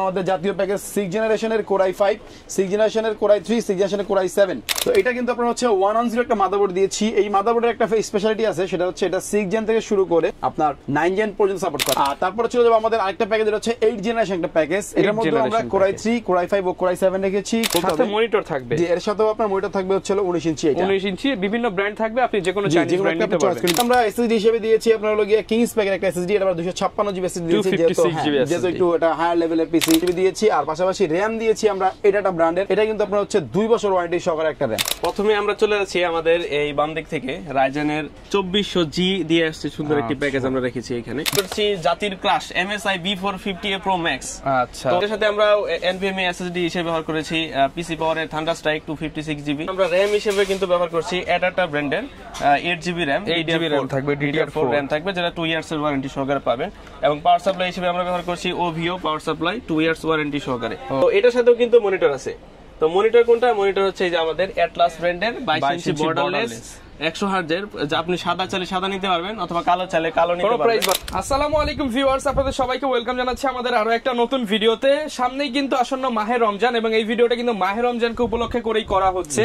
আমাদের জাতীয় প্যাকেজ 6 জেনারেশনের Core i5, 6 জেনারেশনের Core i3, 6 জেনারেশনের Core i7। তো এটা কিন্তু আপনারা হচ্ছে 110 একটা মাদারবোর্ড দিয়েছি। এই মাদারবোর্ডের একটা স্পেশালিটি আছে, সেটা হচ্ছে এটা 6 জেন থেকে শুরু করে আপনার 9 জেন পর্যন্ত সাপোর্ট করে। আর তারপরে চলে যাবে আমাদের আরেকটা প্যাকেজ, এটা হচ্ছে 8 জেনারেশন একটা প্যাকেজ। এর মধ্যে আমরা Core i3, Core i5 ও Core i7 রেখেছি। সাথে মনিটর থাকবে। জি, এর সাথেও আপনার মনিটর থাকবে হচ্ছে 19 ইঞ্চি। এটা 19 ইঞ্চি, বিভিন্ন ব্র্যান্ড থাকবে, আপনি যে কোনো চাইনিজ ব্র্যান্ড নিতে পারবেন। আমরা এসএসডি হিসেবে দিয়েছি আপনার হলো গিয়ে কিংস প্যাকের একটা এসএসডি, এটা আমরা 256 জিবি এসএসডি দিয়েছি, যেহেতু একটু এটা হায়ার লেভেলের পিসি দিয়েছি। আর পাশাপাশি RAM দিয়েছি আমরা এটা ব্র্যান্ডের, এটা কিন্তু আপনার হচ্ছে 2 বছর ওয়ারেন্টি সহকারে একটা RAM। প্রথমে আমরা চলে যাচ্ছি আমাদের এই বাম দিক থেকে রাইজেনের 2400G দিয়ে আসছে সুন্দর একটি প্যাকেজ আমরা রেখেছি এখানে। করছি জাতির class MSI B450A Pro Max। আচ্ছা, এর সাথে আমরা NVMe SSD হিসেবে ব্যবহার করেছি পিসি পাওয়ারের Thunderstrike 256GB। আমরা RAM হিসেবে কিন্তু ব্যবহার করছি Adata ব্র্যান্ডের 8GB RAM, 8GB RAM থাকবে, DDR4 RAM থাকবে, যেটা 2 ইয়ার্স এর ওয়ারেন্টি সহকারে পাবেন। এবং পাওয়ার সাপ্লাই হিসেবে আমরা ব্যবহার করছি OVO power supply 2 years warranty সহকারে। তো এটার সাথেও কিন্তু মনিটর আছে। তো মনিটর কোনটা? মনিটর হচ্ছে এই যে আমাদের Atlas ব্র্যান্ডের 22 ইঞ্চি বর্ডারলেস 100 হার্জের, যা আপনি সাদা চাইলে সাদা নিতে পারবেন অথবা কালো চাইলে কালো নিতে পারবেন। আসসালামু আলাইকুম ভিউয়ার্স, আপনাদের সবাইকে ওয়েলকাম জানাচ্ছি আমাদের আরো একটা নতুন ভিডিওতে। সামনেই কিন্তু আসন্ন মাহে রমজান, এবং এই ভিডিওটা কিন্তু মাহে রমজানকে উপলক্ষে করেই করা হচ্ছে।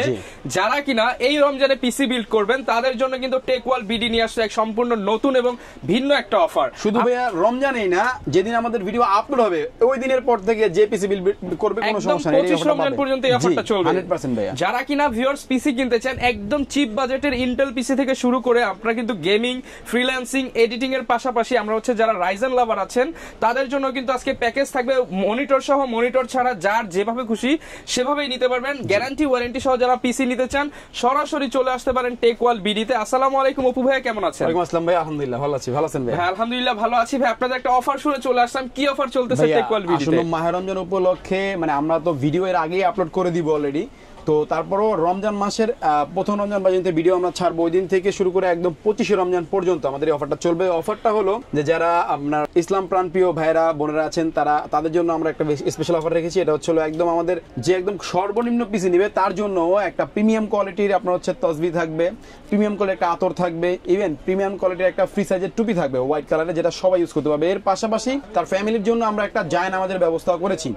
যারা কিনা এই রমজানে পিসি বিল্ড করবেন তাদের জন্য কিন্তু টেকওয়াল বিডি নিয়ে আসছে এক সম্পূর্ণ নতুন এবং ভিন্ন একটা অফার। শুধু ভাইয়া রমজানেই না, যেদিন আমাদের ভিডিও আপলোড হবে ওই দিনের পর থেকে যে পিসি বিল্ড করবে কোনো সমস্যা নেই, 25 রমজান পর্যন্ত এই অফারটা চলবে 100% ভাইয়া। যারা কিনা ভিউয়ার্স পিসি কিনতে চান একদম চিপ বাজেটের ইন্টেল পিসি থেকে শুরু করে আপনারা কিন্তু গেমিং, ফ্রিল্যান্সিং, এডিটিং এর পাশাপাশি আমরা হচ্ছে যারা রাইজেন লাভার আছেন তাদের জন্য কিন্তু আজকে প্যাকেজ থাকবে মনিটর সহ, মনিটর ছাড়া যার যেভাবে খুশি সেভাবেই নিতে পারবেন। গ্যারান্টি ওয়ারেন্টি সহ যারা পিসি নিতে চান সরাসরি চলে আসতে পারেন টেকওয়াল বিডিতে। আসসালামু আলাইকুম অপু ভাই, কেমন আছেন? ওয়ালাইকুম আসসালাম ভাই, আলহামদুলিল্লাহ ভালো আছি। ভালো আছেন ভাই? হ্যাঁ আলহামদুলিল্লাহ ভালো আছি ভাই। আপনাদের একটা অফার শুনে চলে আসলাম, কি অফার চলতেছে টেকওয়াল বিডিতে? আসলে মাহে রমজান উপলক্ষে মানে আমরা তো ভিডিও এর আগেই আপলোড করে দিব অলরেডি। তো তারপরও রমজান মাসের প্রথম রমজান পর্যন্ত ভিডিও আমরা ছাড়বো, ওই দিন থেকে শুরু করে একদম 25 রমজান পর্যন্ত আমাদের এই অফারটা চলবে। অফারটা হলো যে যারা আপনার ইসলাম প্রাণপ্রিয় ভাইরা বোনেরা আছেন তাদের জন্য আমরা একটা স্পেশাল অফার রেখেছি। এটা হচ্ছে একদম আমাদের যে একদম সর্বনিম্ন পিসি নিবে তার জন্য একটা প্রিমিয়াম কোয়ালিটির আপনার হচ্ছে তসবি থাকবে, প্রিমিয়াম কোয়ালিটির একটা আতর থাকবে, ইভেন প্রিমিয়াম কোয়ালিটির একটা ফ্রি সাইজের টুপি থাকবে হোয়াইট কালারের, যেটা সবাই ইউজ করতে পারবে। এর পাশাপাশি তার ফ্যামিলির জন্য আমরা একটা জায়নামাজের ব্যবস্থা করেছি।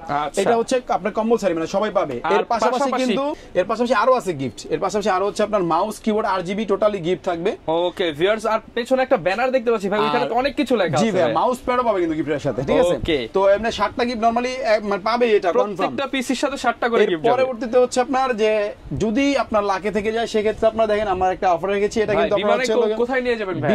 এটা হচ্ছে আপনার কম্পালসারি, মানে সবাই পাবে। এর পাশাপাশি কিন্তু আরো আছে গিফট, এর পাশাপাশি আরো হচ্ছে আপনার mouse, keyboard, RGB totally gift থাকবে। ওকে ভিউয়ার্স, আর পেছনে একটা ব্যানার দেখতে পাচ্ছি ভাই, ওখানে অনেক কিছু লেখা আছে। জি ভাই, মাউস প্যাডও পাবে কিন্তু গিফটের সাথে, ঠিক আছে? তো এমনি 60টা গিফট নরমালি মানে পাবে, এটা কনফার্ম। প্রত্যেকটা পিসির সাথে 60টা করে গিফট যাবে। পরবর্তীতে হচ্ছে আপনার যে যদি আপনার লাখে থেকে যায় সেক্ষেত্রে আপনারা দেখেন আমরা একটা অফার রেখেছি। এটা কিন্তু আপনারা হচ্ছে কোথায় নিয়ে যাবেন ভাই?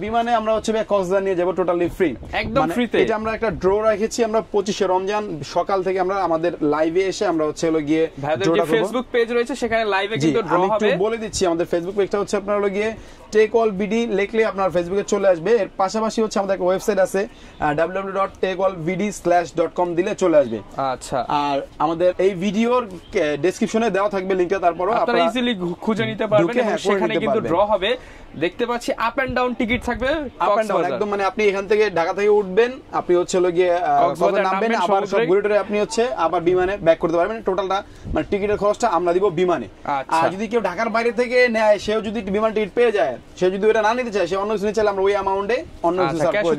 বিমানে আমরা হচ্ছে কক্সবাজার নিয়ে যাব টোটালি ফ্রি, একদম ফ্রিতে। এটা আমরা একটা ড্র রেখেছি। আমরা 25 রমজান সকাল থেকে আমরা আমাদের লাইভে এসে আমরা হচ্ছে গিয়ে ভাইদের ফেসবুক পেজ রয়েছে, সেখানে লাইভে কিন্তু ড্র হবে। আমি বলে দিচ্ছি, আমাদের ফেসবুক পেজটা হচ্ছে আপনারা গিয়ে টেকওয়াল বিডি লিখলে আপনার ফেসবুকে চলে আসবে। এর পাশাপাশি হচ্ছে আমাদের একটা ওয়েবসাইট আছে www.techwallbd.com দিলে চলে আসবে। আচ্ছা, আর আমাদের এই ভিডিওর ডেসক্রিপশনে দেওয়া থাকবে লিংকটা, তারপরে আপনারা ইজিলি খুঁজে নিতে পারবেন। সেখানে কিন্তু ড্র হবে, দেখতে পাচ্ছি আপ এন্ড ডাউন টিকিট থাকবে, আপ এন্ড ডাউন একদম, মানে আপনি এখান থেকে ঢাকা থেকে উঠবেন, আপনি হচ্ছে গিয়ে কক্সবাজার নামবেন, আবার সব ঘুরে টুরে আপনি হচ্ছে আবার বিমানে ব্যাক করতে পারবেন। টোটালটা মানে টিকিটের খরচটা আমরা দিব বিমানে। আর যদি কেউ ঢাকার বাইরে থেকে নেয়, সেও যদি বিমান টিকিট পেয়ে যায়, সে যদি ওটা না নিতে চায়, সে অন্য কিছু নিতে চাইলে আমরা ওই অ্যামাউন্টে অন্য কিছু সার্ভ করে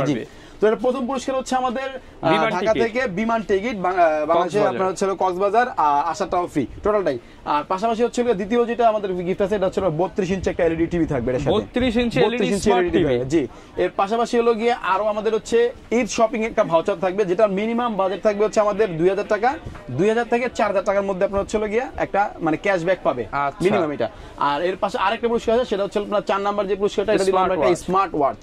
দিব। তো এর প্রথম পুরস্কার হচ্ছে আমাদের ঢাকা থেকে বিমান টিকিট, বাংলাদেশে আপনার হচ্ছে কক্সবাজার আসাটাও ফ্রি টোটালটাই। আর পাশাপাশি হচ্ছে দ্বিতীয় যেটা আমাদের গিফট আছে, এটা হচ্ছে 32 ইঞ্চি একটা এলইডি টিভি থাকবে। 32 ইঞ্চি এলইডি টিভি, জি। এর পাশাপাশি হলো গিয়ে আরো আমাদের হচ্ছে ঈদ শপিং একটা ভাউচার থাকবে, যেটা মিনিমাম বাজেট থাকবে হচ্ছে আমাদের 2000 টাকা, 2000 থেকে 4000 টাকার মধ্যে আপনার হচ্ছে গিয়ে একটা মানে ক্যাশব্যাক পাবে মিনিমাম এটা। আর এর পাশে আরেকটা পুরস্কার আছে, সেটা হচ্ছে আপনার 4 নাম্বার যে পুরস্কারটা, এটা দিলাম আমরা একটা স্মার্ট ওয়াচ।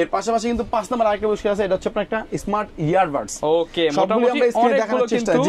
এর পাশাপাশি কিন্তু 5 নাম্বার আরেকটা পুরস্কার আছে, এটা হচ্ছে আপনার একটা স্মার্ট ইয়ারবাডস। ওকে, মোটামুটি অনেকগুলো কিন্তু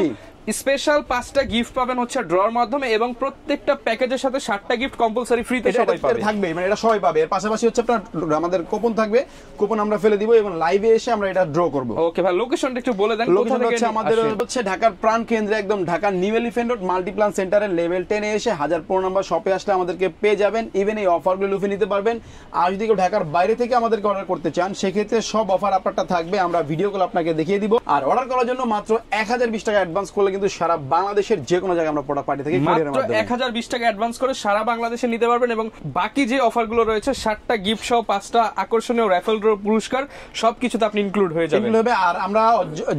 স্পেশাল 5টা গিফট পাবেন হচ্ছে ড্রর মাধ্যমে, এবং প্রত্যেকটা প্যাকেজের সাথে 60টা গিফট কম্পালসারি ফ্রিতে সবাই পাবে থাকবে, মানে এটা সবাই পাবে। এর পাশাপাশি হচ্ছে আপনার আমাদের কুপন থাকবে, কুপন আমরা ফেলে দিব এবং লাইভে এসে আমরা এটা ড্র করব। ওকে ভাই, লোকেশনটা একটু বলে দেন। লোকেশন হচ্ছে আমাদের হচ্ছে ঢাকার প্রাণ কেন্দ্রে, একদম ঢাকার নিউ এলিফ্যান্ট রোড মাল্টিপ্লান সেন্টারের লেভেল 10 এ এসে 1015 নম্বর শপে আসলে আমাদেরকে পেয়ে যাবেন। ইভেন এই অফারগুলো লুফে নিতে পারবেন। আর যদি কেউ ঢাকার বাইরে থেকে আমাদেরকে অর্ডার করতে চান, সেক্ষেত্রে সব অফার আপনারটা থাকবে, আমরা ভিডিও কল আপনাকে দেখিয়ে দিব। আর অর্ডার করার জন্য মাত্র 1020 টাকা অ্যাডভান্স করলে কিন্তু সারা বাংলাদেশের যে কোনো জায়গায় আমরা প্রোডাক্ট পাঠিয়ে থাকি কুরিয়ারের মাত্র মাধ্যমে। 1020 টাকা অ্যাডভান্স করে সারা বাংলাদেশে নিতে পারবেন এবং বাকি যে অফারগুলো রয়েছে 60টা গিফট সহ 5টা আকর্ষণীয় র্যাফেল ড্র পুরস্কার সবকিছুতে আপনি ইনক্লুড হয়ে যাবেন। হবে। আর আমরা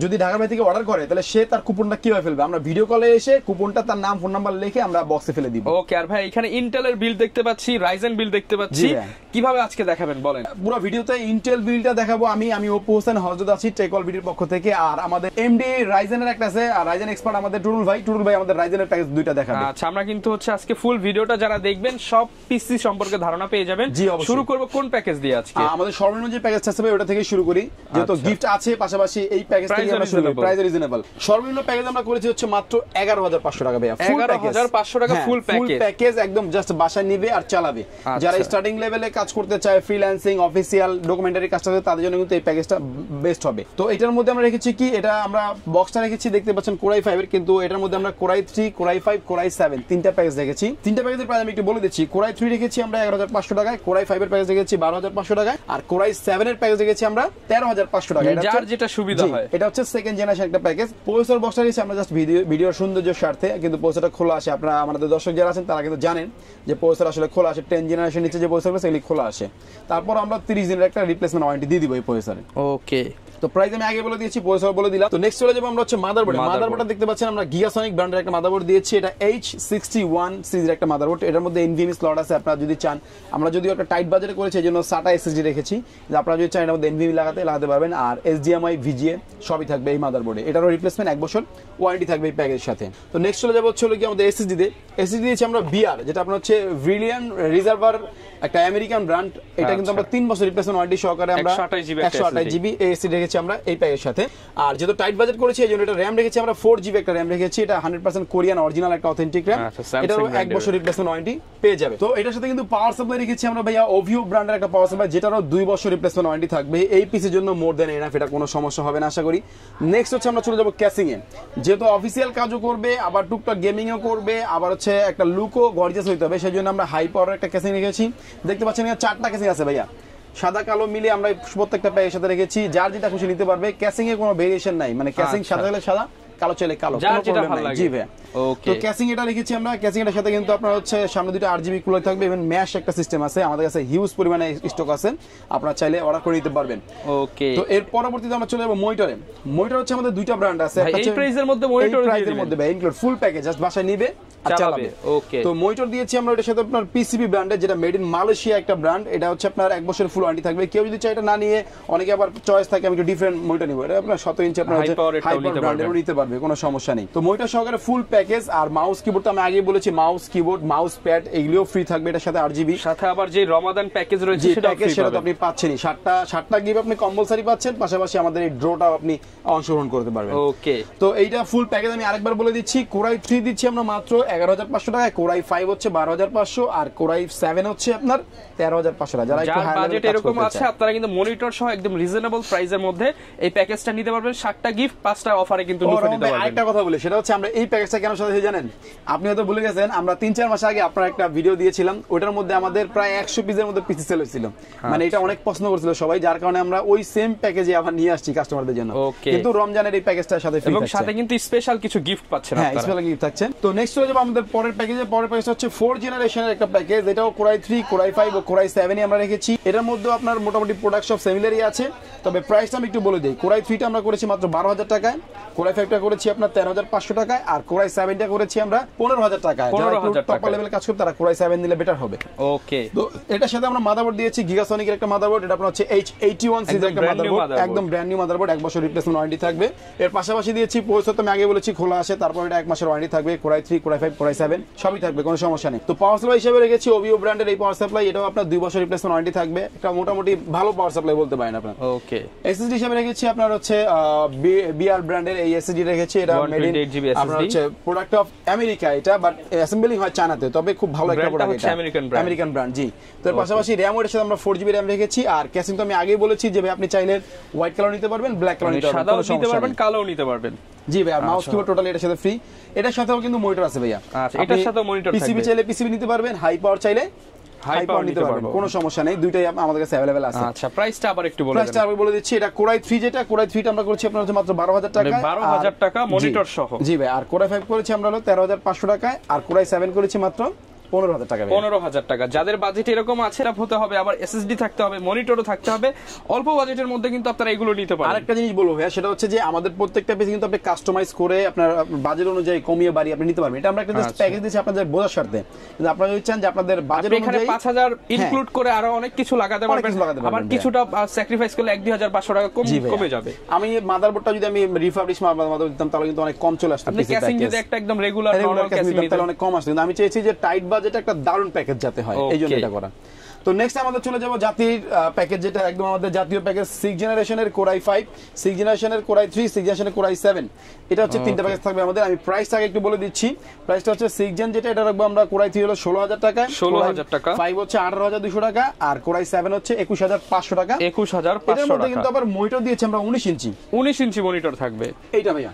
যদি ঢাকার বাইরে থেকে অর্ডার করে তাহলে সে তার কুপনটা কিভাবে ফেলবে, আমরা ভিডিও কলে এসে কুপনটা তার নাম ফোন নাম্বার লিখে আমরা বক্সে ফেলে দিব। ওকে। আর ভাই এখানে ইন্টেলের বিল দেখতে পাচ্ছি, রাইজেন বিল দেখতে পাচ্ছি, কিভাবে আজকে দেখাবেন বলেন? পুরো ভিডিওতে ইন্টেল বিলটা দেখাবো আমি অপু হোসেন হযরত আছি টেকল ভিডিওর পক্ষ থেকে। আর আমাদের এমডি রাইজেনের একটা আছে, আর রাইজেন এক্সপার্ট আমাদের টুরুল ভাই আমাদের রাইজেনের প্যাকেজ দুইটা দেখাবে। আচ্ছা, আমরা কিন্তু হচ্ছে আজকে ফুল ভিডিওটা যারা দেখবেন সব পিসি সম্পর্কে ধারণা পেয়ে যাবেন। শুরু করব কোন প্যাকেজ দিয়ে আজকে? আমাদের সর্বনিম্ন যে প্যাকেজটা আছে ওটা থেকে শুরু করি, যেহেতু গিফট আছে পাশাপাশি এই প্যাকেজ থেকে আমরা শুরু করি। Price reasonable. সর্বনিম্ন প্যাকেজ আমরা করেছি হচ্ছে মাত্র 11500 টাকা ভাইয়া। 11500 টাকা ফুল প্যাকেজ একদম জাস্ট বাসায় নিবে আর চালাবে। যারা স্টার্টিং লেভেলে কাজ করতে চায়, ফ্রিল্যান্সিং, অফিসিয়াল, ডকুমেন্টারি কাজ করতে, তাদের জন্য কিন্তু এই প্যাকেজটা বেস্ট হবে। তো এটার মধ্যে আমরা রেখেছি কি, এটা আমরা বক্সটা রেখেছি দেখতে পাচ্ছেন কোরাই 5 এর, কিন্তু এটার মধ্যে আমরা কোরাই 3, কোরাই 5, কোরাই 7 তিনটা প্যাকেজ রেখেছি। তিনটা প্যাকেজের প্রাইস আমি একটু বলে দিচ্ছি। কোরাই 3 রেখেছি আমরা 11500 টাকায়, কোরাই 5 এর প্যাকেজ রেখেছি 12500 টাকায়, আর কোরাই 7 এর প্যাকেজ রেখেছি আমরা 13500 টাকায়। যার যেটা সুবিধা হয়। এটা হচ্ছে সেকেন্ড জেনারেশন একটা প্যাকেজ। প্রসেসর বক্সটা রেখেছি আমরা জাস্ট ভিডিওর সৌন্দর্যের স্বার্থে, কিন্তু প্রসেসরটা খোলা আসে। আপনারা আমাদের দর্শক যারা আছেন তারা কিন্তু জানেন যে প্রসেসর আসলে খোলা আসে। 10 জেনারেশন নিচে যে প্রসেসর সেগুলি খোলা আসে। তারপর আমরা 30 দিনের একটা রিপ্লেসমেন্ট ওয়ারেন্টি দিয়ে দিব এই প্রসেসরে। ওকে। তো প্রাইস আমি আগে বলে দিয়েছি, প্রসেসর বলে দিলাম। তো নেক্সট চলে যাবো আমরা হচ্ছে মাদারবোর্ডটা দেখতে পাচ্ছেন আমরা গিগাসনিক ব্র্যান্ডের একটা মাদারবোর্ড দিয়েছি। এটা H61 সিরিজের একটা মাদারবোর্ড। এটার মধ্যে এনভিএমই স্লট আছে। আপনারা যদি চান, আমরা যদিও একটা টাইট বাজেটে করেছি এই জন্য SATA SSD রেখেছি, যে আপনারা যদি চান এর মধ্যে এনভিএমই লাগাতে পারবেন। আর HDMI, VGA সবই থাকবে এই মাদারবোর্ডে। এটারও রিপ্লেসমেন্ট 1 বছর ওয়ারেন্টি থাকবে এই প্যাকেজের সাথে। তো নেক্সট চলে যাবো হচ্ছে কি আমাদের SSD তে। SSD দিয়েছি আমরা VR, যেটা আপনার হচ্ছে ব্রিলিয়ান রিজার্ভার, একটা আমেরিকান ব্র্যান্ড। এটা কিন্তু আমরা 3 বছর রিপ্লেসমেন্ট ওয়ারেন্টি সহকারে আমরা 128 জিবি SSD রেখেছি আমরা এই প্যাকেজের সাথে। আর যেহেতু টাইট বাজেট করেছি এই জন্য এটা RAM রেখেছি আমরা 4 জিবি একটা RAM রেখেছি। এটা 100% কোরিয়ান অরিজিনাল একটা অথেন্টিক RAM। এটারও 1 বছর রিপ্লেসমেন্ট ওয়ারেন্টি পেয়ে যাবে। তো এটার সাথে কিন্তু পাওয়ার সাপ্লাই রেখেছি আমরা ভাইয়া ওভিও ব্র্যান্ডের একটা পাওয়ার সাপ্লাই, যেটারও 2 বছর রিপ্লেসমেন্ট ওয়ারেন্টি থাকবে। এই পিসের জন্য মোর দেন এনাফ, এটা কোনো সমস্যা হবে না আশা করি। নেক্সট হচ্ছে আমরা চলে যাব ক্যাসিং এ। যেহেতু অফিসিয়াল কাজও করবে, আবার টুকটাক গেমিং ও করবে, আবার হচ্ছে একটা লুকও গর্জিয়াস হইতে হবে, সেই জন্য আমরা হাই পাওয়ার একটা ক্যাসিং রেখেছি। দেখতে পাচ্ছেন এখানে 4টা ক্যাসিং আছে ভাইয়া, সাদা কালো মিলে আমরা প্রত্যেকটা প্যাকের সাথে রেখেছি। যার যেটা খুশি নিতে পারবে। ক্যাসিং এ কোনো ভেরিয়েশন নাই, মানে ক্যাসিং সাদা হলে সাদা, কালো চাইলে কালো, কোনো প্রবলেম নাই। জি ভাই। তো ক্যাসিং এটা রেখেছি আমরা। ক্যাসিং এর সাথে কিন্তু আপনার হচ্ছে সামনে দুটো 8 জিবি কুলার থাকবে, এবং ম্যাশ একটা সিস্টেম আছে। আমাদের কাছে হিউজ পরিমাণে স্টক আছে, আপনারা চাইলে অর্ডার করে নিতে পারবেন। ওকে। তো এর পরবর্তীতে আমরা চলে যাব মনিটরে। মনিটর হচ্ছে আমাদের দুইটা ব্র্যান্ড আছে। এই প্রাইসের মধ্যে মনিটর দিয়ে দিবেন, মধ্যে ভাই ইনক্লুড ফুল প্যাকেজ, জাস্ট বাসায় নিবে আর চালাবে। ওকে। তো মনিটর দিয়েছি আমরা এটার সাথে আপনার পিসিবি ব্র্যান্ডের, যেটা মেড ইন মালয়েশিয়া একটা ব্র্যান্ড। এটা হচ্ছে আপনার 1 বছরের ফুল ওয়ারেন্টি থাকবে। কেউ যদি চায় এটা না নিয়ে, অনেকে আবার চয়েস থাকে আমি একটু ডিফারেন্ট মনিটর নিব, এটা আপনার 17 ইঞ্চি আপনার হাই পাওয়ার ব্র্যান্ডেরও নিতে পারবে, কোনো সমস্যা নেই। তো মনিটর সহকারে ফুল প্যাকেজ। আর মাউস কিবোর্ড তো আমি আগে বলেছি, মাউস কিবোর্ড, মাউস প্যাড এগুলিও ফ্রি থাকবে এটার সাথে 8 জিবি। সাথে আবার যে রমাদান প্যাকেজ রয়েছে সেটা তো আপনি পাচ্ছেনই। 7টা গিফট আপনি কম্পালসারি পাচ্ছেন, পাশাপাশি আমাদের এই ড্রটাও আপনি অংশগ্রহণ করতে পারবেন। ওকে। তো এইটা ফুল প্যাকেজ আমি আরেকবার বলে দিচ্ছি। কোরাই 3 দিচ্ছি আমরা মাত্র 11500 টাকায়, কোরাই 5 হচ্ছে 12500, আর কোরাই 7 হচ্ছে আপনার 13500 টাকা। যারা একটু হাই বাজেট এরকম আছে, আপনারা কিন্তু মনিটর সহ একদম রিজনেবল প্রাইসের মধ্যে এই প্যাকেজটা নিতে পারবেন। 7টা গিফট 5টা অফারে কিন্তু লুফে নিতে পারবেন। আরেকটা কথা বলি, সেটা হচ্ছে আমরা এই প্যাকেজটা কেন সাথে জানেন? আপনি হয়তো ভুলে গেছেন, আমরা 3-4 মাস আগে আপনার একটা ভিডিও দিয়েছিলাম, ওটার মধ্যে আমাদের প্রায় 100 পিসের মধ্যে পিসি সেল হয়েছিল। মানে এটা অনেক পছন্দ করেছিল সবাই, যার কারণে আমরা ওই সেম প্যাকেজে আবার নিয়ে আসছি কাস্টমারদের জন্য। কিন্তু রমজানের এই প্যাকেজটার সাথে ফ্রি, এবং সাথে কিন্তু স্পেশাল কিছু গিফট পাচ্ছেন আপনারা। হ্যাঁ, স্পেশাল গিফট থাকছে। তো নেক্সট হয়ে যাবে আমাদের পরের প্যাকেজে। পরের প্যাকেজ হচ্ছে 4 জেনারেশনের একটা প্যাকেজ। এটাও কোরাই 3, কোরাই 5 ও কোরাই 7 আমরা রেখেছি। এটার মধ্যে আপনার মোটামুটি প্রোডাক্ট সব সিমিলারই আছে, তবে প্রাইসটা আমি একটু বলে দিই। কোরাই 3টা আমরা করেছি মাত্র 12000 টাকায়, কোরাই 5টা করেছি আপনার 13500 টাকায়, আর কোরাই 7টা করেছি আমরা 15000 টাকায়। যারা টপ লেভেলে কাজ করতে তারা কোরাই 7 নিলে বেটার হবে। ওকে। তো এটার সাথে আমরা মাদারবোর্ড দিয়েছি গিগাসনিকের একটা মাদারবোর্ড। এটা আপনার হচ্ছে H81 সিরিজের একটা মাদারবোর্ড, একদম ব্র্যান্ড নিউ মাদারবোর্ড, 1 বছর রিপ্লেসমেন্ট ওয়ারেন্টি থাকবে। এর পাশাপাশি দিয়েছি প্রসেসর, তো আমি আগে বলেছি খোলা আসে, তারপর এটা 1 মাসের ওয়ারেন্টি থাকবে। কোরাই 3, কোরাই 5, কোরাই 7 সবই থাকবে, কোনো সমস্যা নেই। তো পাওয়ার সাপ্লাই হিসেবে রেখেছি ওভিও ব্র্যান্ডের এই পাওয়ার সাপ্লাই। এটাও আপনার 2 বছর রিপ্লেসমেন্ট ওয়ারেন্টি থাকবে, একটা মোটামুটি ভালো পাওয়ার সাপ্লাই বলতে পারেন আপনারা। ওকে। এসএসডি হিসেবে রেখেছি আপনার হচ্ছে বিআর ব্র্যান্ডের এই এসএসডি রেখেছি। এটা মেড ইন আপনার হচ্ছে প্রোডাক্ট অফ আমেরিকা এটা, বাট অ্যাসেম্বলিং হয় চায়নাতে, তবে খুব ভালো একটা প্রোডাক্ট, এটা আমেরিকান ব্র্যান্ড। জি। তো এর পাশাপাশি র‍্যাম এর সাথে আমরা 4 জিবি র‍্যাম রেখেছি। আর ক্যাসিং তো আমি আগেই বলেছি যে ভাই আপনি চাইলে হোয়াইট কালার নিতে পারবেন, ব্ল্যাক কালার নিতে পারবেন, সাদাও নিতে পারবেন, কালোও নিতে পারবেন। জি ভাই। আর মাউস কিবোর্ড টোটালি এটার সাথে ফ্রি। এটার সাথেও কিন্তু মনিটর আছে ভাইয়া। আচ্ছা, এটার সাথেও মনিটর থাকবে। পিসিবি চাইলে পিসিবি নিতে পারবেন, হাই পাওয়ার চাইলে হাই পাওয়ার নিতে পারবেন, কোনো সমস্যা নেই, দুইটাই আমাদের কাছে अवेलेबल আছে। আচ্ছা প্রাইসটা আবার একটু বলে দেন। প্রাইসটা আমি বলে দিচ্ছি, এটা কোরাই 3 যেটা, কোরাই 3 টা আমরা করেছি আপনার হচ্ছে মাত্র 12000 টাকা, 12000 টাকা মনিটর সহ। জি ভাই, আর কোরাই 5 করেছি আমরা হলো 13500 টাকায়, আর কোরাই 7 করেছি মাত্র 15000 টাকা। 15000 টাকা। যাদের বাজেট এরকম আছে হতে হবে, আবার এসএসডি থাকতে হবে, মনিটরও থাকতে হবে, অল্প বাজেটের মধ্যে কিন্তু আপনারা এগুলো নিতে পারেন। আরেকটা জিনিস বলবো ভাইয়া, সেটা হচ্ছে যে আমাদের প্রত্যেকটা পিসি কিন্তু আপনি কাস্টমাইজ করে আপনার বাজেট অনুযায়ী কমিয়ে বাড়িয়ে আপনি নিতে পারবেন। এটা আমরা একটা জাস্ট প্যাকেজ দিয়েছি আপনাদের বোঝার স্বার্থে, কিন্তু আপনারা যদি চান যে আপনাদের বাজেট অনুযায়ী 5000 ইনক্লুড করে আরো অনেক কিছু লাগাতে পারবেন, আবার কিছুটা স্যাক্রিফাইস করলে 1-2500 টাকা কমে যাবে। আমি মাদারবোর্ডটা যদি আমি রিফার্বিশ মাদারবোর্ড দিতাম তাহলে কিন্তু অনেক কম চলে আসতো। আপনি ক্যাসিং যদি একটা একদম রেগুলার নরমাল ক্যাসিং নিতেন তাহলে অনেক কম আসতো, কিন্তু আমি চেয়েছি যে টাইট বাজেটে একটা দারুণ প্যাকেজ যাতে হয়, এই জন্য এটা করা। তো নেক্সট আমাদের চলে যাব জাতির প্যাকেজ, যেটা একদম আমাদের জাতীয় প্যাকেজ, 6 জেনারেশনের কোরাই 5, 6 জেনারেশনের কোরাই 3, 6 জেনারেশনের কোরাই 7। এটা হচ্ছে তিনটা প্যাকেজ থাকবে আমাদের। আমি প্রাইসটা একটু বলে দিচ্ছি। প্রাইসটা হচ্ছে 6 জেন যেটা, এটা রাখবো আমরা কোরাই 3 হলো 16000 টাকা, 16000 টাকা, 5 হচ্ছে 18200 টাকা, আর কোরাই 7 হচ্ছে 21500 টাকা। 21500 এর মধ্যে কিন্তু আবার মনিটর দিয়েছি আমরা 19 ইঞ্চি, 19 ইঞ্চি মনিটর থাকবে এইটা ভাইয়া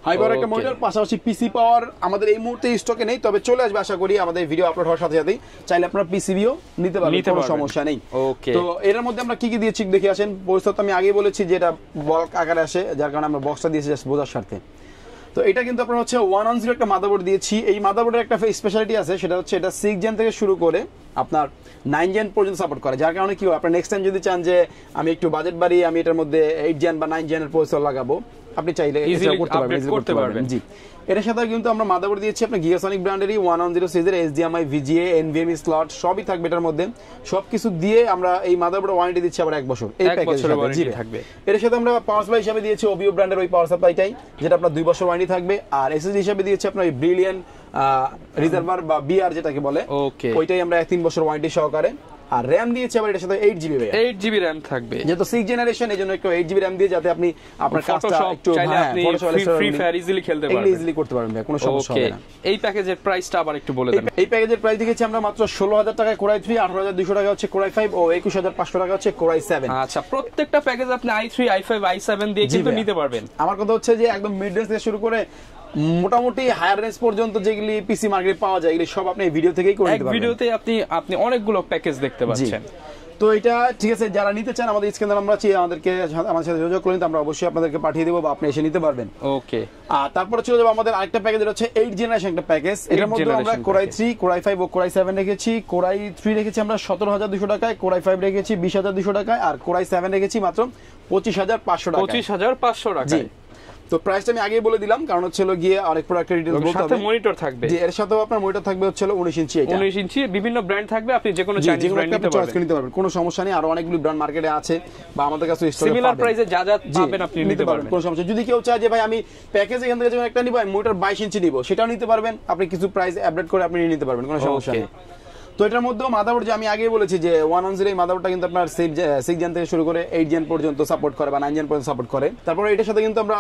হাই পাওয়ার একটা মনিটর। পাশাপাশি পিসি পাওয়ার আমাদের এই মুহূর্তে স্টকে নেই, তবে চলে আসবে আশা করি আমাদের ভিডিও আপলোড হওয়ার সাথে সাথেই, চাইলে আপনারা পিসিবিও নিতে পারবেন, কোনো সমস্যা নেই। তো এর মধ্যে আমরা কি কি দিয়েছি দেখে আসেন। পরিস্থিতি আমি আগেই বলেছি যে এটা বল্ক আকারে আসে, যার কারণে আমরা বক্সটা দিয়েছি জাস্ট বোঝার স্বার্থে। তো এটা কিন্তু আপনার হচ্ছে 110 একটা মাদারবোর্ড দিয়েছি। এই মাদারবোর্ডের একটা স্পেশালিটি আছে, সেটা হচ্ছে এটা 6 জেন থেকে শুরু করে আপনার 9 জেন পর্যন্ত সাপোর্ট করে, যার কারণে কি হয় আপনার নেক্সট টাইম যদি চান যে আমি একটু বাজেট বাড়িয়ে আমি এটার মধ্যে 8 জেন বা 9 জেনের প্রসেসর লাগাবো, আপনি চাইলে করতে পারবেন। জি, এর সাথে কিন্তু আমরা মাদারবোর্ড দিয়েছি আপনার গিগাসনিক ব্র্যান্ডেরই 110 সিরিজের HDMI, VGA, NVMe স্লট সবই থাকবে এটার মধ্যে। সবকিছু দিয়ে আমরা এই মাদারবোর্ডের ওয়ারেন্টি দিচ্ছি আবার 1 বছর এই প্যাকেজের সাথে থাকবে। এর সাথে আমরা পাওয়ার সাপ্লাই হিসেবে দিয়েছি OBO ব্র্যান্ডের ওই পাওয়ার সাপ্লাইটাই, যেটা আপনার 2 বছর ওয়ারেন্টি থাকবে। আর SSD হিসেবে দিয়েছি আপনার ব্রিলিয়ান্ট রিজার্ভার বা BR যেটাকে বলে, ওইটাই আমরা 3 বছর ওয়ারেন্টি সহকারে। আর RAM দিয়েছি আবার এটার সাথে 8GB 8GB RAM থাকবে, যেহেতু 6 জেনারেশন এজন্য একটু 8GB RAM দিয়ে যাতে আপনি আপনার কাজটা একটু ফ্রি ফায়ার ইজিলি খেলতে পারবেন, ইজিলি করতে পারবেন, কোনো সমস্যা হবে না। এই প্যাকেজের প্রাইসটা আবার একটু বলে দেন। এই প্যাকেজের প্রাইস দিয়েছি আমরা মাত্র 16000 টাকায় কোরাই 3, 18200 টাকা হচ্ছে কোরাই 5 ও 21500 টাকা হচ্ছে কোরাই 7। আচ্ছা, প্রত্যেকটা প্যাকেজ আপনি i3, i5, i7 দিয়ে কিন্তু নিতে পারবেন। আমার কথা হচ্ছে যে একদম মিড রেঞ্জ থেকে শুরু করে মোটামুটি হায়ার রেঞ্জ পর্যন্ত যেগুলি পিসি মার্কেটে পাওয়া যায়, এগুলি সব আপনি এই ভিডিও থেকেই করে নিতে পারবেন। ভিডিওতে আপনি অনেকগুলো প্যাকেজ দেখতে পাচ্ছেন। তো এটা ঠিক আছে, যারা নিতে চান আমাদের স্ক্রিনে আমরা আমাদের সাথে যোগাযোগ করুন, আমরা অবশ্যই আপনাদেরকে পাঠিয়ে দেবো বা আপনি এসে নিতে পারবেন। ওকে, আর তারপরে চলে যাবো আমাদের আরেকটা প্যাকেজ, এটা হচ্ছে 8 জেনারেশন একটা প্যাকেজ। এটার মধ্যে আমরা কোরাই 3, কোরাই 5 ও কোরাই 7 রেখেছি। কোরাই 3 রেখেছি আমরা 17200 টাকায়, কোরাই 5 রেখেছি 20200 টাকায়, আর কোরাই 7 রেখেছি মাত্র 25500 টাকায়। 25500 টাকায়। তো প্রাইসটা আমি আগেই বলে দিলাম, কারণ হচ্ছে গিয়ে অনেক প্রোডাক্টের ডিটেইলস বলতে হবে। সাথে মনিটর থাকবে, জি, এর সাথেও আপনার মনিটর থাকবে হচ্ছে 19 ইঞ্চি। এটা 19 ইঞ্চি বিভিন্ন ব্র্যান্ড থাকবে, আপনি যে কোনো চাইনিজ ব্র্যান্ড নিতে পারবেন, কোনো সমস্যা নেই। আর অনেকগুলো ব্র্যান্ড মার্কেটে আছে বা আমাদের কাছে স্টকে সিমিলার প্রাইসে যা যা পাবেন আপনি নিতে পারবেন, কোনো সমস্যা। যদি কেউ চায় যে ভাই আমি প্যাকেজ এখান থেকে যেমন একটা নিব, আমি মনিটর 22 ইঞ্চি নিব, সেটাও নিতে পারবেন। আপনি কিছু প্রাইস আপডেট করে আপনি নিতে পারবেন, কোনো সমস্যা নেই। তো এটার মধ্যেও মাদারবোর্ড যে আমি আগেই বলেছি যে 110 এই মাদারবোর্ডটা কিন্তু আপনার 6 জেন থেকে শুরু করে 8 জেন পর্যন্ত সাপোর্ট করে বা 9 জেন পর্যন্ত সাপোর্ট করে। তারপরে এটার সাথে কিন্তু আমরা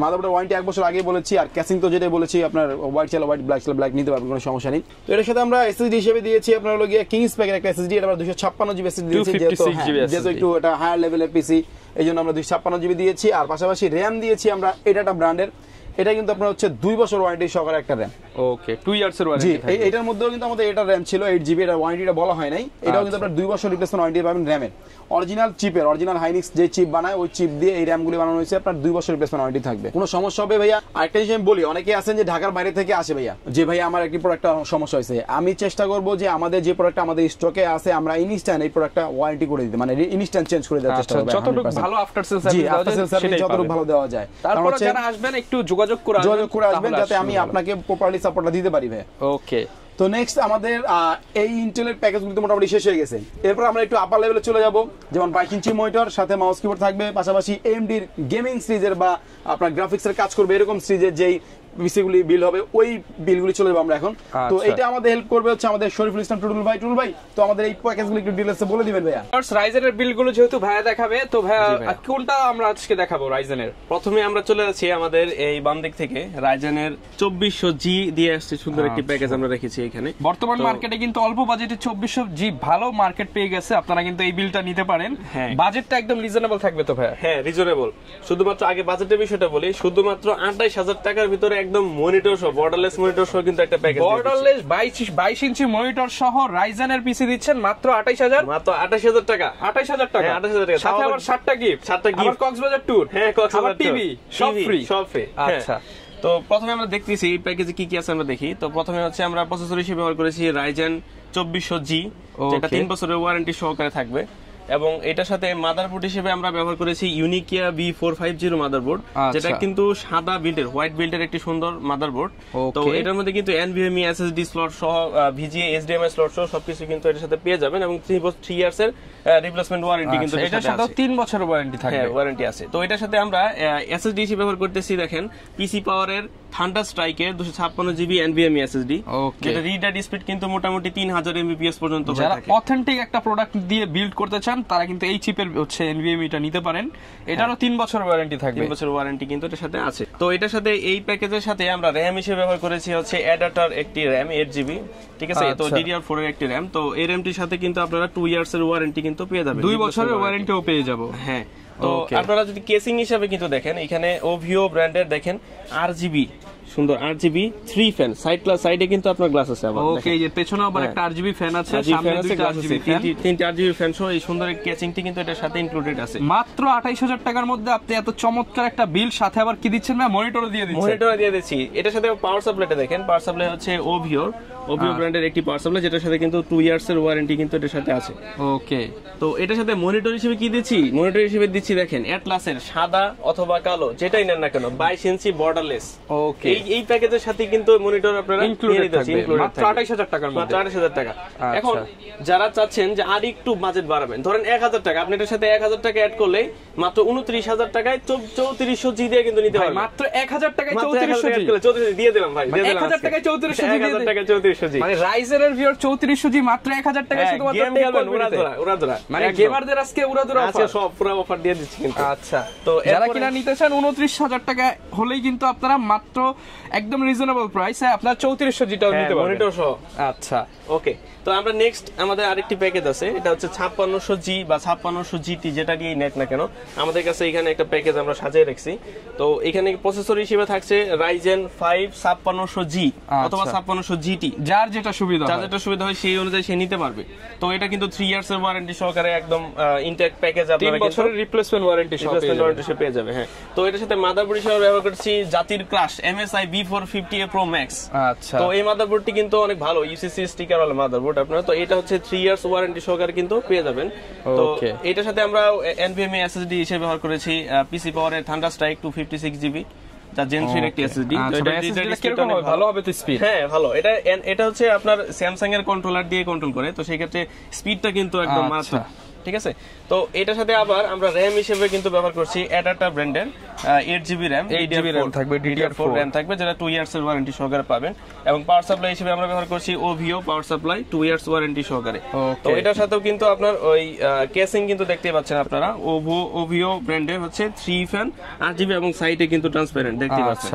মাদারবোর্ডের ওয়ারেন্টি 1 বছর আগেই বলেছি। আর ক্যাসিং তো যেটা বলেছি আপনার হোয়াইট চাইলে হোয়াইট, ব্ল্যাক চাইলে ব্ল্যাক নিতে পারবেন, কোনো সমস্যা নেই। তো এটার সাথে আমরা SSD হিসেবে দিয়েছি আপনার হলো গিয়ে কিংস প্যাকের একটা SSD, এটা আমরা 256GB SSD দিয়েছি, যেহেতু একটু এটা হায়ার লেভেলের পিসি এই জন্য আমরা 256GB দিয়েছি। আর পাশাপাশি RAM দিয়েছি আমরা এটা ব্র্যান্ডের, এটা কিন্তু আপনার হচ্ছে 2 বছর ওয়ারেন্টি সহকারে একটা RAM। ওকে, 2 ইয়ার্স এর ওয়ারেন্টি থাকবে। এটার মধ্যেও কিন্তু আমাদের এটা RAM ছিল 8GB, এটা ওয়ারেন্টিটা বলা হয় নাই। এটাও কিন্তু আপনার 2 বছর রিপ্লেসমেন্ট ওয়ারেন্টি পাবেন RAM এর। অরিজিনাল চিপের, অরিজিনাল হাইনিক্স যে চিপ বানায় ওই চিপ দিয়ে এই RAM গুলি বানানো হয়েছে, আপনার 2 বছর রিপ্লেসমেন্ট ওয়ারেন্টি থাকবে, কোনো সমস্যা হবে ভাইয়া। আরেকটা জিনিস আমি বলি, অনেকে আছেন যে ঢাকার বাইরে থেকে আসে ভাইয়া, যে ভাই আমার একটি প্রোডাক্টটা সমস্যা হয়েছে, আমি চেষ্টা করব যে আমাদের যে প্রোডাক্টটা আমাদের স্টকে আছে আমরা ইনস্ট্যান্ট এই প্রোডাক্টটা ওয়ারেন্টি করে দিতে, মানে ইনস্ট্যান্ট চেঞ্জ করে দেওয়ার চেষ্টা করব, যতটুকু ভালো আফটার সেল সার্ভিস যতটুকু ভালো দেওয়া যায়। তারপর যারা আসবেন একটু যোগাযোগ করে আসবেন যাতে আমি আপনাকে প্রপারলি সাপোর্টটা দিতে পারি ভাই। ওকে, তো নেক্সট আমাদের এই ইন্টেলের প্যাকেজগুলো তো মোটামুটি শেষ হয়ে গেছে। এরপর আমরা একটু আপার লেভেলে চলে যাব, যেমন 22 ইঞ্চি মনিটর, সাথে মাউস কিবোর্ড থাকবে, পাশাপাশি AMD এর গেমিং সিরিজের বা আপনার গ্রাফিক্সের কাজ করবে এরকম সিরিজের যেই পিসিগুলি বিল হবে ওই বিলগুলি চলে যাবে আমরা এখন। তো এটা আমাদের হেল্প করবে হচ্ছে আমাদের শরীফুল ইসলাম টুটুল ভাই। টুটুল ভাই, তো আমাদের এই প্যাকেজগুলো একটু ডিটেইলসে বলে দিবেন ভাইয়া। রাইজেনের বিলগুলো যেহেতু ভাইয়া দেখাবে, তো ভাইয়া কোনটা আমরা আজকে দেখাবো রাইজেনের? প্রথমে আমরা চলে যাচ্ছি আমাদের এই বাম দিক থেকে রাইজেনের 2400G দিয়ে আসছে সুন্দর একটি প্যাকেজ আমরা রেখেছি এখানে। বর্তমান মার্কেটে কিন্তু অল্প বাজেটে 2400G ভালো মার্কেট পেয়ে গেছে, আপনারা কিন্তু এই বিলটা নিতে পারেন। বাজেটটা একদম রিজনেবল থাকবে তো ভাইয়া? হ্যাঁ, রিজনেবল। শুধুমাত্র আগে বাজেটের বিষয়টা বলি, শুধুমাত্র 28000 টাকার ভিতরে একদম মনিটর সহ বর্ডারলেস মনিটর সহ কিন্তু একটা প্যাকেজ বর্ডারলেস 22 ইঞ্চি মনিটর সহ রাইজেনের পিসি দিচ্ছেন মাত্র 28000, মাত্র 28000 টাকা। 28000 টাকা, 28000 টাকা, সাথে আবার 7টা গিফট, আবার কক্সবাজার ট্যুর, হ্যাঁ কক্সবাজার টিভি সব ফ্রি, সব ফ্রি। আচ্ছা তো প্রথমে আমরা দেখতেছি এই প্যাকেজে কি কি আছে আমরা দেখি। তো প্রথমে হচ্ছে আমরা প্রসেসর হিসেবে ব্যবহার করেছি Ryzen 2400G, যেটা 3 বছরের ওয়ারেন্টি সহকারে থাকবে, এবং এটার সাথে মাদারবোর্ড হিসেবে আমরা ব্যবহার করেছি ইউনিকিয়া B450 মাদারবোর্ড, যেটা কিন্তু সাদা বিল্ডের হোয়াইট বিল্ডের একটি সুন্দর মাদারবোর্ড। তো এটার মধ্যে কিন্তু NVMe SSD স্লট সহ VGA HDMI স্লট সহ সবকিছু কিন্তু এর সাথে পেয়ে যাবেন, এবং 3 ইয়ার্স এর রিপ্লেসমেন্ট ওয়ারেন্টি কিন্তু এটার সাথে 3 বছরের ওয়ারেন্টি থাকবে। হ্যাঁ ওয়ারেন্টি আছে। তো এটার সাথে আমরা SSD হিসেবে ব্যবহার করতেছি দেখেন পিসি পাওয়ারের থান্ডার স্ট্রাইকের 256GB NVMe SSD, যেটা রিড রাইট স্পিড কিন্তু মোটামুটি 3000 Mbps পর্যন্ত হয়ে থাকে। যারা অথেন্টিক একটা প্রোডাক্ট দিয়ে বিল্ড করতে চান তারা কিন্তু এই চিপের হচ্ছে NVMe টা নিতে পারেন। এটারও 3 বছরের ওয়ারেন্টি থাকবে, 3 বছরের ওয়ারেন্টি কিন্তু এটার সাথে আছে। তো এটার সাথে এই প্যাকেজের সাথে আমরা RAM হিসেবে ব্যবহার করেছি হচ্ছে অ্যাডাপ্টার একটি RAM 8GB, ঠিক আছে? তো DDR4 এর একটি RAM। তো এই RAM টির সাথে কিন্তু আপনারা 2 ইয়ার্স এর ওয়ারেন্টি কিন্তু পেয়ে যাবেন, 2 বছরের ওয়ারেন্টিও পেয়ে যাব। হ্যাঁ। তো আপনারা যদি কেসিং হিসেবে কিন্তু দেখেন, এখানে OVO ব্র্যান্ডের দেখেন RGB সুন্দর RGB 3 ফ্যান, সাইডে কিন্তু আপনার গ্লাস আছে আবার। ওকে, এই যে পেছনে আবার একটা RGB ফ্যান আছে, সামনে দুটো RGB ফ্যান, তিনটা RGB ফ্যান সহ এই সুন্দর কেসিংটি কিন্তু এটার সাথে ইনক্লুডেড আছে। মাত্র 28000 টাকার মধ্যে আপনি এত চমৎকার একটা বিল, সাথে আবার কি দিচ্ছেন না, মনিটর দিয়ে দিচ্ছেন। মনিটর দিয়ে দিচ্ছি। এটার সাথে পাওয়ার সাপ্লাইটা দেখেন, পাওয়ার সাপ্লাই হচ্ছে OVO ব্র্যান্ডের একটি পাওয়ার সাপ্লাই, যেটার সাথে কিন্তু 2 ইয়ার্স এর ওয়ারেন্টি কিন্তু এটার সাথে আছে। ওকে, তো এটার সাথে মনিটর হিসেবে কি দিচ্ছি, মনিটর হিসেবে দিচ্ছি দেখেন অ্যাটলাসের সাদা অথবা কালো যেটাই নেন না কেন 22 ইঞ্চি বর্ডারলেস। ওকে, এই প্যাকেজের সাথে কিন্তু মনিটর আপনারা ইনক্লুডেড থাকবে মাত্র 28000 টাকার মধ্যে, মাত্র 28000 টাকা। এখন যারা চাচ্ছেন যে আর একটু বাজেট বাড়াবেন, ধরেন 1000 টাকা, আপনি এটার সাথে 1000 টাকা অ্যাড করলে মাত্র 29000 টাকায় 3400G দিয়ে কিন্তু নিতে পারবেন। মাত্র 1000 টাকায় 3400G দিয়ে দিলাম ভাই, দিয়ে দিলাম 1000 টাকায় 3400G, 1000 টাকায় 3400G, মানে Ryzen এর ভিউয়ার 3400G মাত্র 1000 টাকায় শুধুমাত্র মানে গেমারদের আজকে উড়াধুরা অফার, সব পুরো অফার দিয়ে দিচ্ছি কিন্তু। আচ্ছা, তো যারা কিনা নিতে চান 29000 টাকা হলেই কিন্তু আপনারা মাত্র একদম রিজনেবল প্রাইসে আপনার 3400G টাও নিতে পারবেন মনিটর সহ। আচ্ছা, ওকে। তো আমরা নেক্সট আমাদের আরেকটি প্যাকেজ আছে, এটা হচ্ছে 5600G বা 5600GT, যেটা দিয়ে নেট না কেন আমাদের কাছে এখানে একটা প্যাকেজ আমরা সাজিয়ে রাখছি। তো এখানে প্রসেসর হিসেবে থাকছে Ryzen 5 5600G অথবা 5600GT, যার যেটা সুবিধা হয় সেই অনুযায়ী সে নিতে পারবে। তো এটা কিন্তু 3 ইয়ার্স এর ওয়ারেন্টি সহকারে একদম ইনটেক প্যাকেজ, আপনারা 3 বছরের রিপ্লেসমেন্ট ওয়ারেন্টি সহ পেয়ে যাবে। হ্যাঁ। তো এটার সাথে মাদারবোর্ড হিসেবে ব্যবহার করছি জাতির class MSI B450A Pro Max। আচ্ছা, তো এই মাদারবোর্ডটি কিন্তু অনেক ভালো UCC স্টিকার ওয়ালা মাদারবোর্ড আপনারা। তো এটা হচ্ছে 3 ইয়ার্স ওয়ারেন্টি সহকারে কিন্তু পেয়ে যাবেন। তো এটার সাথে আমরা NVMe SSD হিসেবে ব্যবহার করেছি পিসি পাওয়ারের থান্ডার স্ট্রাইক 256GB, যা Gen 3 এর একটি SSD। তো এটা কিরকম হবে, ভালো হবে তো স্পিড? হ্যাঁ ভালো। এটা হচ্ছে আপনার স্যামসাং এর কন্ট্রোলার দিয়ে কন্ট্রোল করে, তো সেই ক্ষেত্রে স্পিডটা কিন্তু একদম মারাত্মক, ঠিক আছে? তো এটার সাথে আবার আমরা RAM হিসেবে কিন্তু ব্যবহার করছি অ্যাডাপ্টার ব্র্যান্ডের 8GB RAM, 8GB RAM থাকবে, DDR4 RAM থাকবে, যেটা 2 ইয়ার্স এর ওয়ারেন্টি সহকারে পাবেন। এবং পাওয়ার সাপ্লাই হিসেবে আমরা ব্যবহার করছি OVO power supply 2 years warranty সহকারে। তো এটার সাথেও কিন্তু আপনার ওই কেসিং কিন্তু দেখতেই পাচ্ছেন আপনারা, OVO ব্র্যান্ডের হচ্ছে 3 ফ্যান RGB এবং সাইডে কিন্তু ট্রান্সপারেন্ট দেখতেই পাচ্ছেন।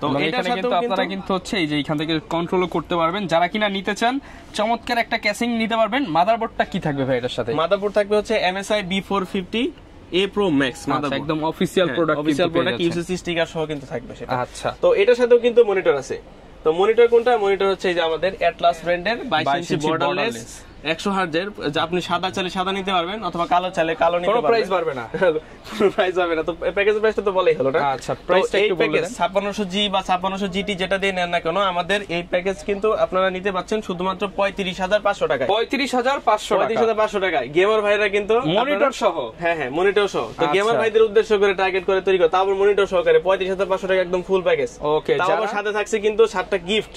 তো এখানে কিন্তু আপনারা কিন্তু হচ্ছে এই যে এখান থেকে কন্ট্রোল করতে পারবেন। যারা কিনা নিতে চান চমৎকার একটা কেসিং নিতে পারবেন। মাদারবোর্ডটা কি থাকবে ভাই এটার সাথে? মাদারবোর্ড থাকবে হচ্ছে MSI B450A Pro Max motherboard, একদম অফিশিয়াল প্রোডাক্ট UCC স্টিকার সহ কিন্তু থাকবে সেটা। আচ্ছা, তো এটার সাথেও কিন্তু মনিটর আছে। তো মনিটর কোনটা? মনিটর হচ্ছে এই যে আমাদের অ্যাটলাস ব্র্যান্ডের 22 ইঞ্চি বর্ডারলেস 100 হার্জের, যা আপনি সাদা চাইলে সাদা নিতে পারবেন অথবা কালো চাইলে কালো নিতে পারবেন। প্রাইস বাড়বে না, প্রাইস যাবে না। তো প্যাকেজের প্রাইসটা তো বলেই হলো না। আচ্ছা, প্রাইসটা একটু বলে দেন। 5600G বা 5600GT যেটা দিয়ে নেন না কেন, আমাদের এই প্যাকেজ কিন্তু আপনারা নিতে পাচ্ছেন শুধুমাত্র 35500 টাকায়। 35500 টাকায় গেমার ভাইরা কিন্তু মনিটর সহ, হ্যাঁ মনিটর সহ। তো গেমার ভাইদের উদ্দেশ্য করে টার্গেট করে তৈরি করে, তারপর মনিটর সহকারে 35500 টাকা একদম ফুল প্যাকেজ। ওকে, তারপর সাথে থাকছে কিন্তু 7টা গিফট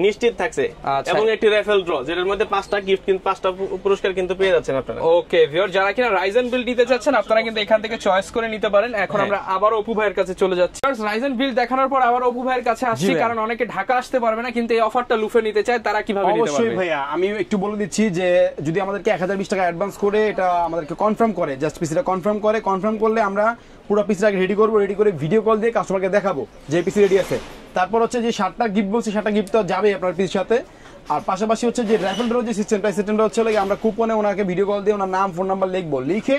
নিশ্চিত থাকছে, এবং একটি রেফেল ড্র, যেটার মধ্যে 5টা গিফট কিন্তু 5টা পুরস্কার কিন্তু পেয়ে যাচ্ছেন আপনারা। ওকে ভিউয়ার, যারা কিনা Ryzen বিল্ড নিতে চাচ্ছেন আপনারা কিন্তু এখান থেকে চয়েস করে নিতে পারেন। এখন আমরা আবার অপু ভাইয়ের কাছে চলে যাচ্ছি। Ryzen বিল্ড দেখানোর পর আবার অপু ভাইয়ের কাছে আসছি, কারণ অনেকে ঢাকা আসতে পারবে না, কিন্তু এই অফারটা লুফে নিতে চায়, তারা কিভাবে নিতে পারবে? অবশ্যই ভাইয়া, আমি একটু বলে দিচ্ছি যে যদি আমাদেরকে 1020 টাকা অ্যাডভান্স করে এটা আমাদেরকে কনফার্ম করে, জাস্ট পিসিটা কনফার্ম করলে আমরা পুরো পিসিটাকে রেডি করে ভিডিও কল দিয়ে কাস্টমারকে দেখাবো যে পিসি রেডি আছে। তারপর হচ্ছে যে 7টা গিফট বলছি, 7টা গিফট তো যাবে আপনার পিসির সাথে। আর পাশাপাশি হচ্ছে যে র্যাফেল ড্র যে সিস্টেমটা হচ্ছে আমরা কুপনে ওনাকে ভিডিও কল দিয়ে ওনার নাম ফোন নাম্বার লিখবো, লিখে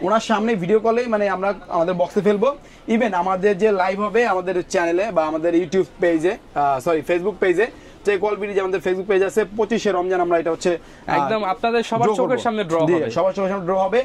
ওনার সামনে ভিডিও কলে মানে আমরা আমাদের বক্সে ফেলবো। ইভেন আমাদের যে লাইভ হবে আমাদের চ্যানেলে বা আমাদের ইউটিউব পেজে, সরি ফেসবুক পেজে, যে কলবিডি যে আমাদের ফেসবুক পেজ আছে, 25শে রমজান আমরা এটা হচ্ছে একদম আপনাদের সবার চোখের সামনে ড্র হবে, সবার চোখের সামনে ড্র হবে।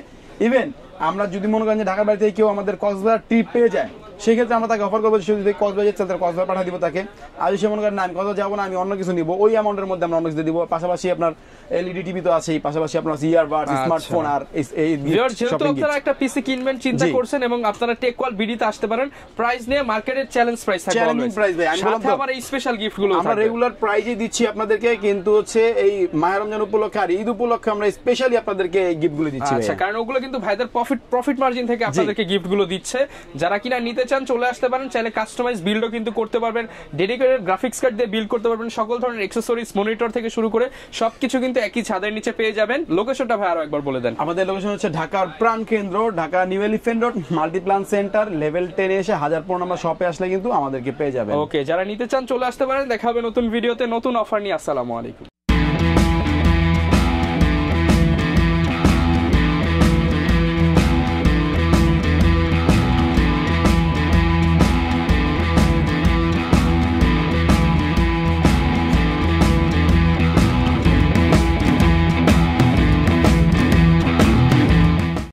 ইভেন আমরা যদি মনে করেন যে ঢাকার বাড়ি থেকে কেউ আমাদের কক্সবাজার ট্রিপ পেয়ে যায়, সেক্ষেত্রে আমরা তাকে অফার করবো সে যদি কক্সবাজার যেতে চায় কক্সবাজার পাঠিয়ে দিব তাকে। আর যদি সে মনে করেন না আমি কক্সবাজার যাবো না, আমি অন্য কিছু নিবো, ওই অ্যামাউন্টের মধ্যে আমরা অন্য কিছু দিব। পাশাপাশি আপনার এলইডি টিভি তো আছেই, পাশাপাশি আপনার ইয়ারবাডস, স্মার্টফোন আর এই যেহেতু আপনারা একটা পিসি কিনবেন চিন্তা করছেন এবং আপনারা টেকওয়াল বিডিতে আসতে পারেন, প্রাইস নিয়ে মার্কেটের চ্যালেঞ্জ প্রাইস থাকবে, চ্যালেঞ্জিং প্রাইস ভাই। আমি বললাম তো আবার এই স্পেশাল গিফট গুলো আমরা রেগুলার প্রাইজে দিচ্ছি আপনাদেরকে, কিন্তু হচ্ছে এই মাহে রমজান উপলক্ষে আর ঈদ উপলক্ষে আমরা স্পেশালি আপনাদেরকে এই গিফট গুলো দিচ্ছি। আচ্ছা, কারণ ওগুলো কিন্তু ভাইদের প্রফিট মার্জিন থেকে আপনাদেরকে গিফট গুলো দিচ্ছে। যারা কিনা নিতে চান চলে আসতে পারেন, চাইলে কাস্টমাইজ বিল্ডও কিন্তু করতে পারবেন, ডেডিকেটেড গ্রাফিক্স কার্ড দিয়ে বিল্ড করতে পারবেন, সকল ধরনের অ্যাকসেসরিজ মনিটর থেকে শুরু করে সবকিছু কিন্তু একই ছাদের নিচে পেয়ে যাবেন। লোকেশনটা ভাই আরো একবার বলে দেন। আমাদের লোকেশন হচ্ছে ঢাকার প্রাণ কেন্দ্র, Dhaka new elephant road, Multiplan centre, level 10 এ এসে 1000 নাম্বার শপে আসলে কিন্তু আমাদেরকে পেয়ে যাবেন। ওকে, যারা নিতে চান চলে আসতে পারেন। দেখা হবে নতুন ভিডিওতে নতুন অফার নিয়ে। আসসালামু আলাইকুম।